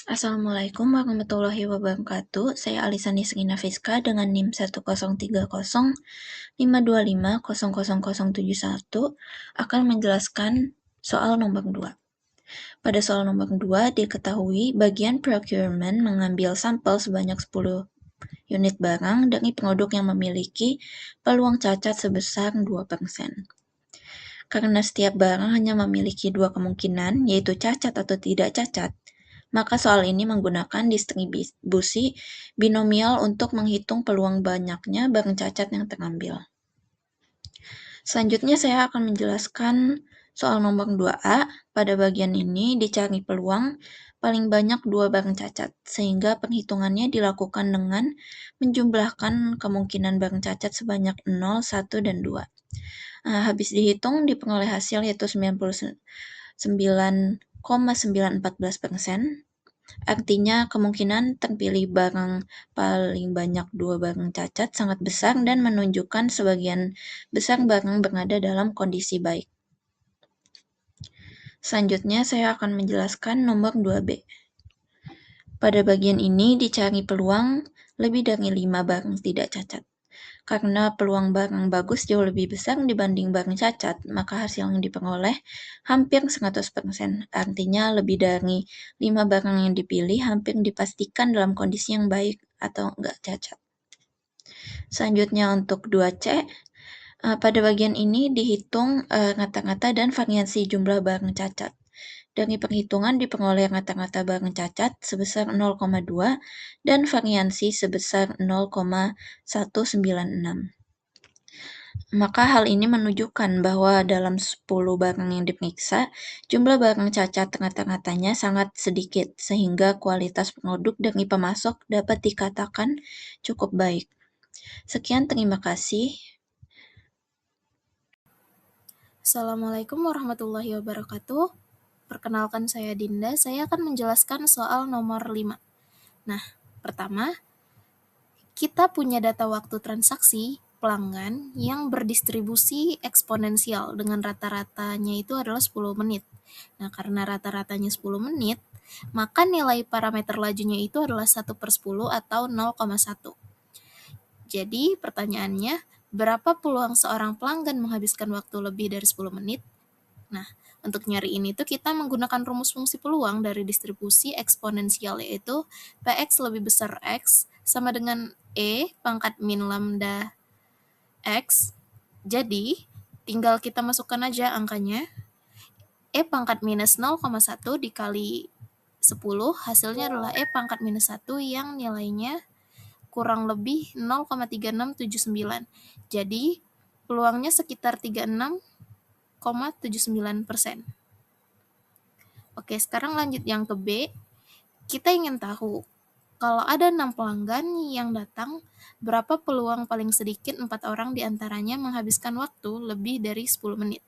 Assalamualaikum warahmatullahi wabarakatuh. Saya Alisa Nisrina Fiska dengan NIM 1030525000071 akan menjelaskan soal nomor 2. Pada soal nomor 2 diketahui bagian procurement mengambil sampel sebanyak 10 unit barang dari produk yang memiliki peluang cacat sebesar 2%. Karena setiap barang hanya memiliki dua kemungkinan, yaitu cacat atau tidak cacat, maka soal ini menggunakan distribusi binomial untuk menghitung peluang banyaknya barang cacat yang terambil. Selanjutnya saya akan menjelaskan soal nomor 2A. Pada bagian ini dicari peluang paling banyak dua barang cacat, sehingga perhitungannya dilakukan dengan menjumlahkan kemungkinan barang cacat sebanyak 0, 1, dan 2. Habis dihitung diperoleh hasil yaitu 99,914%. Artinya kemungkinan terpilih barang paling banyak dua barang cacat sangat besar dan menunjukkan sebagian besar barang berada dalam kondisi baik. Selanjutnya saya akan menjelaskan nomor 2B. Pada bagian ini dicari peluang lebih dari 5 barang tidak cacat. Karena peluang barang bagus jauh lebih besar dibanding barang cacat, maka hasil yang diperoleh hampir 100%. Artinya lebih dari 5 barang yang dipilih hampir dipastikan dalam kondisi yang baik atau enggak cacat. Selanjutnya untuk 2C, pada bagian ini dihitung rata-rata dan variasi jumlah barang cacat. Dari perhitungan diperoleh rata-rata barang cacat sebesar 0,2 dan variansi sebesar 0,196. Maka hal ini menunjukkan bahwa dalam 10 barang yang diperiksa, jumlah barang cacat rata-ratanya sangat sedikit, sehingga kualitas produk dari pemasok dapat dikatakan cukup baik. Sekian, terima kasih. Assalamualaikum warahmatullahi wabarakatuh. Perkenalkan saya Dinda, saya akan menjelaskan soal nomor 5. Nah, pertama, kita punya data waktu transaksi pelanggan yang berdistribusi eksponensial dengan rata-ratanya itu adalah 10 menit. Nah, karena rata-ratanya 10 menit, maka nilai parameter lajunya itu adalah 1/10 atau 0,1. Jadi, pertanyaannya, berapa peluang seorang pelanggan menghabiskan waktu lebih dari 10 menit? Nah, untuk nyari ini tuh kita menggunakan rumus fungsi peluang dari distribusi eksponensial, yaitu Px lebih besar X sama dengan E pangkat min lambda X. Jadi, tinggal kita masukkan aja angkanya. E pangkat minus 0,1 dikali 10, hasilnya adalah E pangkat minus 1 yang nilainya kurang lebih 0,3679. Jadi, peluangnya sekitar 36,79%. Oke, sekarang lanjut yang ke B. Kita ingin tahu, kalau ada 6 pelanggan yang datang, berapa peluang paling sedikit 4 orang di antaranya menghabiskan waktu lebih dari 10 menit?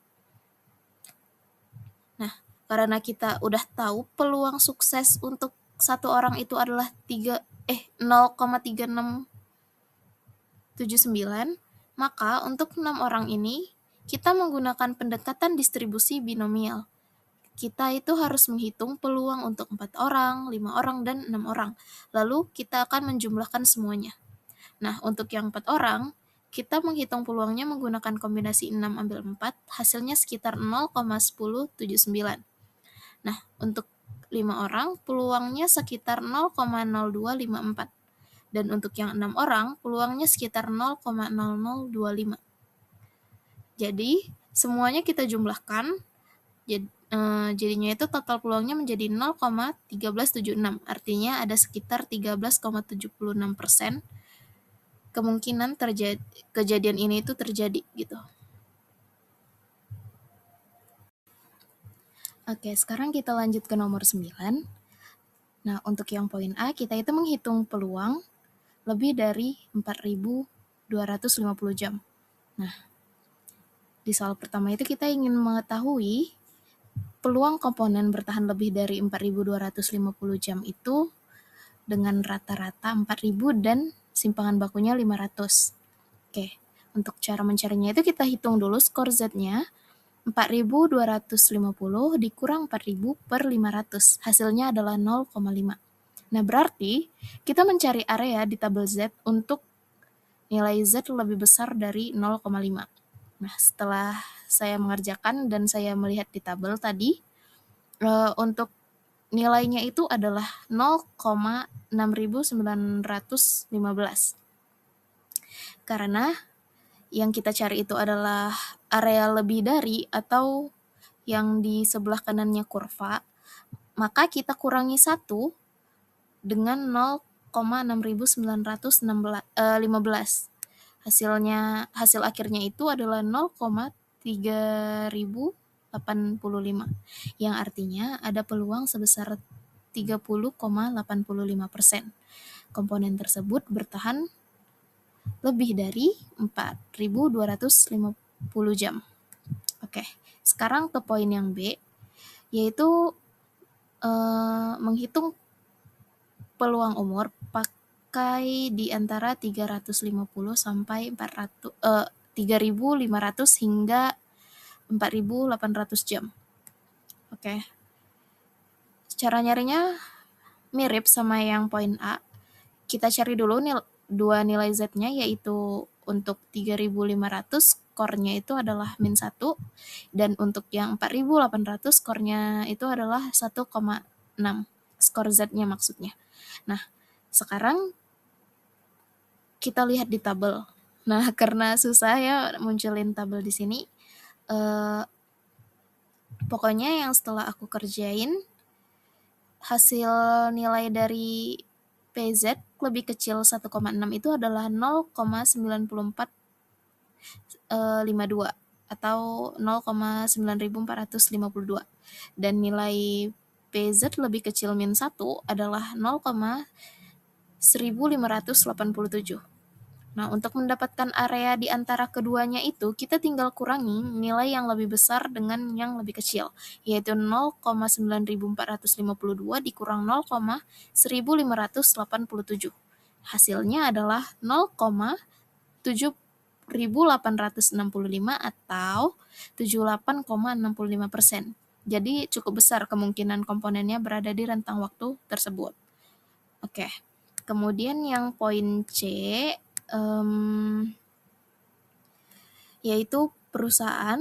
Nah, karena kita udah tahu peluang sukses untuk satu orang itu adalah 0,3679, maka untuk 6 orang ini, kita menggunakan pendekatan distribusi binomial. Kita itu harus menghitung peluang untuk 4 orang, 5 orang, dan 6 orang. Lalu kita akan menjumlahkan semuanya. Nah, untuk yang 4 orang, kita menghitung peluangnya menggunakan kombinasi 6 ambil 4, hasilnya sekitar 0,1079. Nah, untuk 5 orang, peluangnya sekitar 0,0254. Dan untuk yang 6 orang, peluangnya sekitar 0,0025. Jadi, semuanya kita jumlahkan, jadinya itu total peluangnya menjadi 0,1376. Artinya ada sekitar 13,76% kemungkinan kejadian ini itu terjadi gitu. Oke, sekarang kita lanjut ke nomor 9. Nah, untuk yang poin A, kita itu menghitung peluang lebih dari 4.250 jam. Nah, di soal pertama itu kita ingin mengetahui peluang komponen bertahan lebih dari 4.250 jam itu dengan rata-rata 4.000 dan simpangan bakunya 500. Oke, untuk cara mencarinya itu kita hitung dulu skor Z-nya. 4.250 dikurang 4.000 per 500, hasilnya adalah 0,5. Nah, berarti kita mencari area di tabel Z untuk nilai Z lebih besar dari 0,5. Nah, setelah saya mengerjakan dan saya melihat di tabel tadi, untuk nilainya itu adalah 0,6915. Karena yang kita cari itu adalah area lebih dari atau yang di sebelah kanannya kurva, maka kita kurangi 1 dengan 0,6915. Hasil akhirnya itu adalah 0,3085, yang artinya ada peluang sebesar 30,85%. Komponen tersebut bertahan lebih dari 4.250 jam. Oke, sekarang ke poin yang B, yaitu menghitung peluang umur pakai di antara 350 sampai 3.500 hingga 4.800 jam. Oke. Cara nyarinya mirip sama yang poin A. Kita cari dulu dua nilai Z-nya, yaitu untuk 3.500 skornya itu adalah min 1, dan untuk yang 4.800 skornya itu adalah 1,6, skor Z-nya maksudnya. Nah, sekarang kita lihat di tabel. Nah, karena susah ya munculin tabel di sini, pokoknya yang setelah aku kerjain, hasil nilai dari PZ lebih kecil 1,6 itu adalah 0,9452 atau 0,9452, dan nilai PZ lebih kecil min 1 adalah 0,1587. Nah, untuk mendapatkan area di antara keduanya itu, kita tinggal kurangi nilai yang lebih besar dengan yang lebih kecil, yaitu 0,9452 dikurang 0,1587. Hasilnya adalah 0,7865 atau 78,65%. Jadi cukup besar kemungkinan komponennya berada di rentang waktu tersebut. Oke, kemudian yang poin C, yaitu perusahaan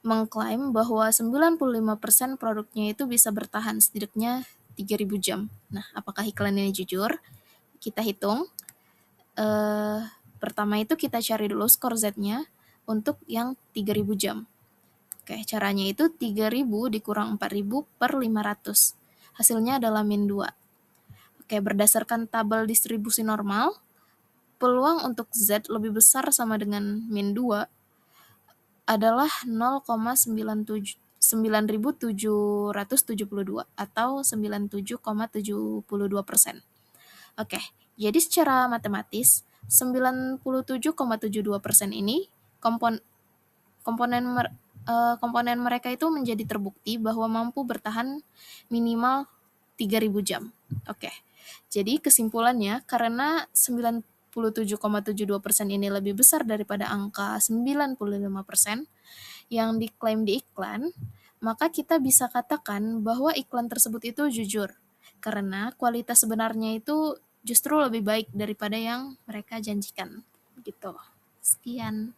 mengklaim bahwa 95% produknya itu bisa bertahan setidaknya 3.000 jam. Nah, apakah iklan ini jujur? Kita hitung. Pertama itu kita cari dulu skor Z-nya untuk yang 3.000 jam. Oke, caranya itu 3.000 dikurang 4.000 per 500. Hasilnya adalah min 2. Oke, berdasarkan tabel distribusi normal, peluang untuk Z lebih besar sama dengan min 2 adalah 0,9772 atau 97,72%. Oke, jadi secara matematis 97,72% ini komponen mereka itu menjadi terbukti bahwa mampu bertahan minimal 3.000 jam. Oke. Jadi kesimpulannya, karena 97,72% ini lebih besar daripada angka 95% yang diklaim di iklan, maka kita bisa katakan bahwa iklan tersebut itu jujur, karena kualitas sebenarnya itu justru lebih baik daripada yang mereka janjikan. Gitu. Sekian.